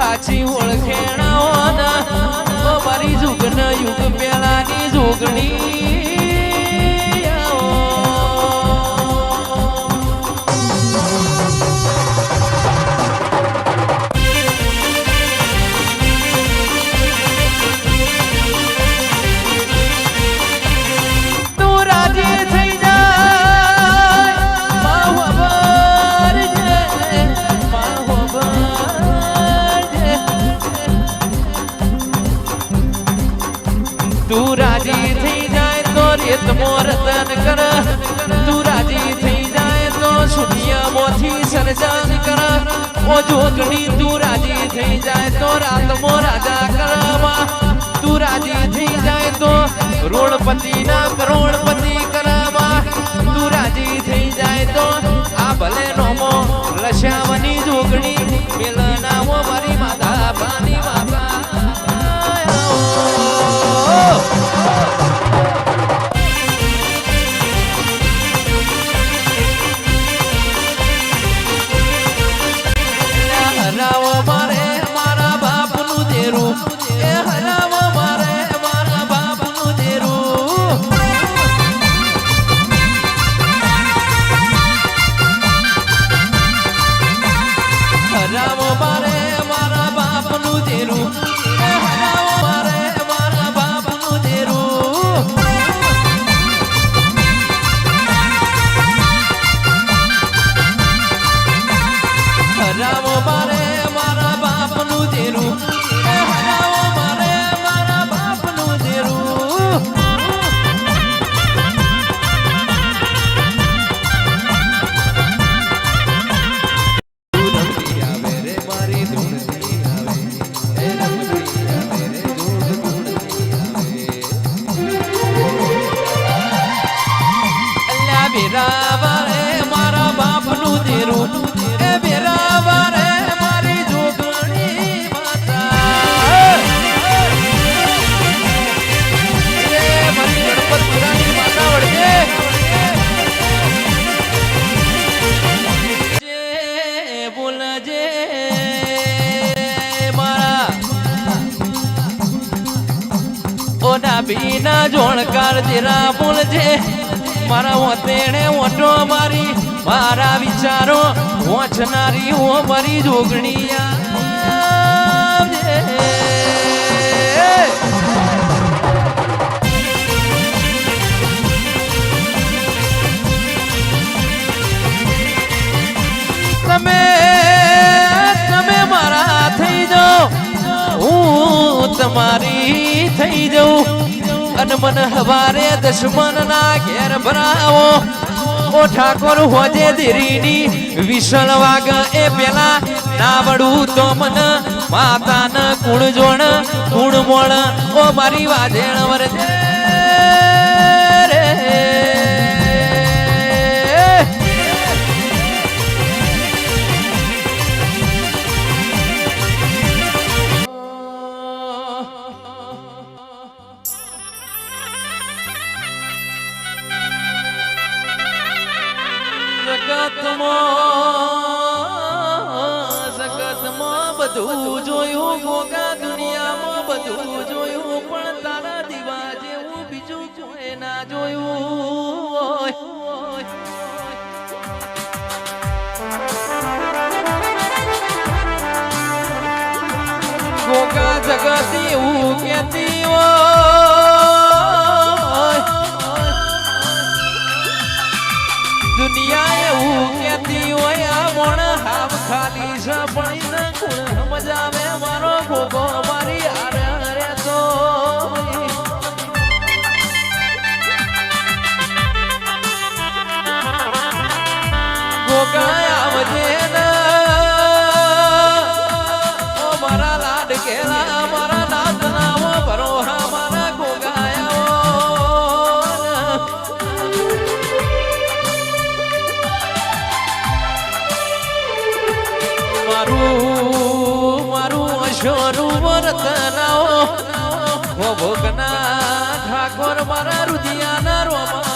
સાચી ઓળખેણા મારી જુગન યુગ પેલાની જોગણી તું રાજી થઈ જાય તો રેતમો રતન કર તું રાજી થઈ જાય તો શૂન્યમાંથી સર્જન કર ઓ જોગણી તું રાજી થઈ જાય તો રાતમો રાજા કરવા તું રાજી થઈ જાય તો રોડપતિ ના કરોડપતિ કરવા તું રાજી થઈ જાય તો આ ભલે નોમો લશ્યામની જોગણી મેલનામો મારી માતા પાની માતા હરાવો મારે મારા બાપનું દેરું એ હરાવો મારે મારા બાપનું દેરું હરાવો મારે મારા બાપનું દેરું એ હરાવો મારે મારા બાપનું દેરું હરાવો મારે મારા બાપનું દેરું એ હરાવો મારે મારા બાપનું દેરું રમતી આવે રે મારી ધૂણતી આવે એ રમતી આવે રે ધૂણ ધૂણતી આવે અલ્લા બેરા વારે મારા બાપનું દેરું એ બેરા વારે મારી જોગણી માતા એ મારી ગણપતપુરાની માતા વળગે જે બોલજે મારા ઓ ડાબીના જોણકાર જેરા બોલજે મારા ઓતેણે ઓટો મારી મારા વિચારો વાંચનારી હો મારી જોગણી આવજે તમે મારા થઈ જાઓ હું તમારી થઈ જાઉં અને મને હવારે દુશ્મન ના ઘેર ભરાવો ઓ ઠાકોર હોજે દેરીની વિશલ વાગ એ પેલા નાવડું તો મન માતાન કુણ જોણ કુણ મોણ ઓ મારી વાજેણ વરજે રે જગતમાં બધું જોયું ગોગા દુનિયામાં બધું જોયું પણ તારા દીવા જેવું બીજું કોઈ ના જોયું ગોગા જગત એવું કહેતી દુનિયા એવું કહેતી હોય આ મોણ હાવ ખાલી છે પણ કુણ મજાવે મારો ગોગો મારી હારે હારે તો ગોગા આવજે ને ઓ મારા લાડ કેલા મારા નાથ નામો ભરો હા મારા ગોગા મારું અશોરું વર્તનાઓ ઓ ભોગના ઠાકોર મારા રુધિયાના રોમા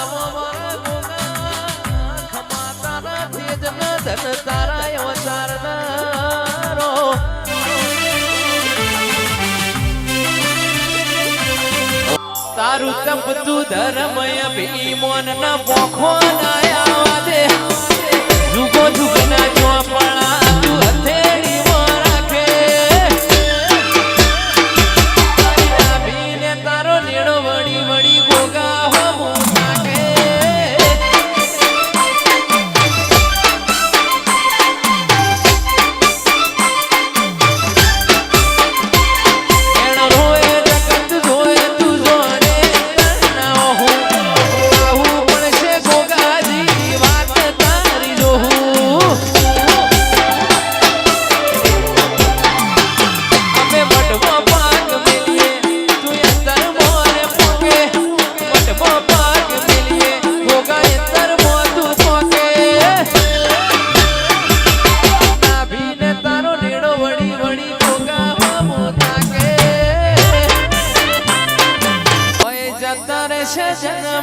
ખમા તારા તેજ ન ધન તારા અવતાર રો તારું તપતું ધર્મય ભીમોન ના પોખો ના આવા દે જુગો જુગના ચોપડા તું હથેળી માં રાખે ભીને તારો નેડો વળી વળી ગોગા હો નાખે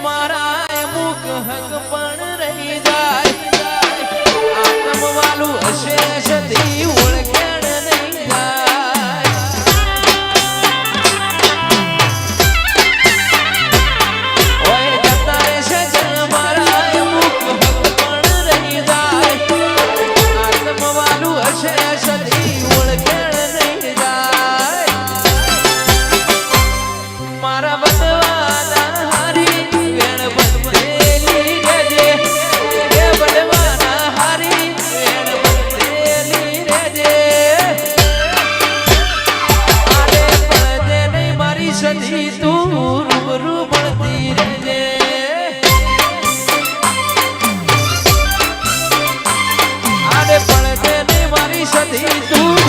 મારા મુખ હક પણ રહી જાય આત્મ વાલું હશે સતી ઓળખેણ નહીં જાય ઓય જતા રહેશે જન મારા મુખ હક પણ રહી જાય આત્મ વાલું હશે સતી ઓળખેણ નહીં જાય મારા બદવાના સધી તું રૂબરૂ મળતી રહેજે આડે પડદે ને મારી સધી તું